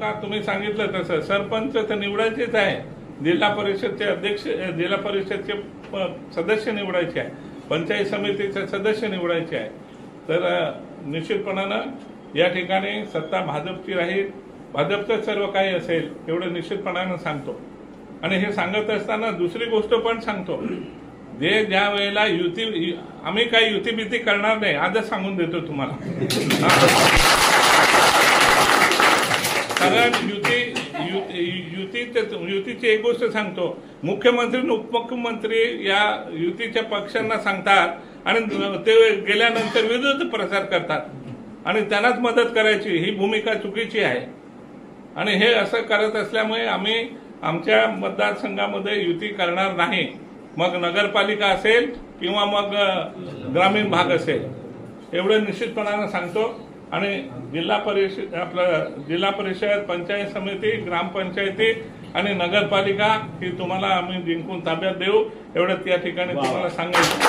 आता तुम्ही सांगितलं तसं सरपंच तर निवडायचेच आहे, जिल्हा परिषदचे अध्यक्ष, जिल्हा परिषदचे सदस्य निवडायचे आहे, पंचायत समितीचे सदस्य निवडायचे आहे. तर निश्चितपणानं या ठिकाणी सत्ता भाजपची राहील, भाजपचं सर्व काही असेल एवढं निश्चितपणानं सांगतो. आणि हे सांगत असताना दुसरी गोष्ट पण सांगतो, जे ज्या वेळेला युती, आम्ही काही युती भीती करणार नाही, आजच सांगून देतो तुम्हाला. कारण युतीची एक गोष्ट सांगतो, मुख्यमंत्री आणि उपमुख्यमंत्री या युतीच्या पक्षांना सांगतात आणि ते गेल्यानंतर विरुद्ध प्रचार करतात आणि त्यांनाच मदत करायची, ही भूमिका चुकीची आहे. आणि हे असं करत असल्यामुळे आम्ही आमच्या मतदारसंघामध्ये युती करणार नाही, मग नगरपालिका असेल किंवा मग ग्रामीण भाग असेल, एवढं निश्चितपणानं सांगतो. आणि जिल्हा परिषद, पंचायत समिती, ग्रामपंचायती आणि नगरपालिका ही तुम्हाला आम्ही जिंकून ताब्यात देऊ, एवढंच या ठिकाणी तुम्हाला सांगायचं.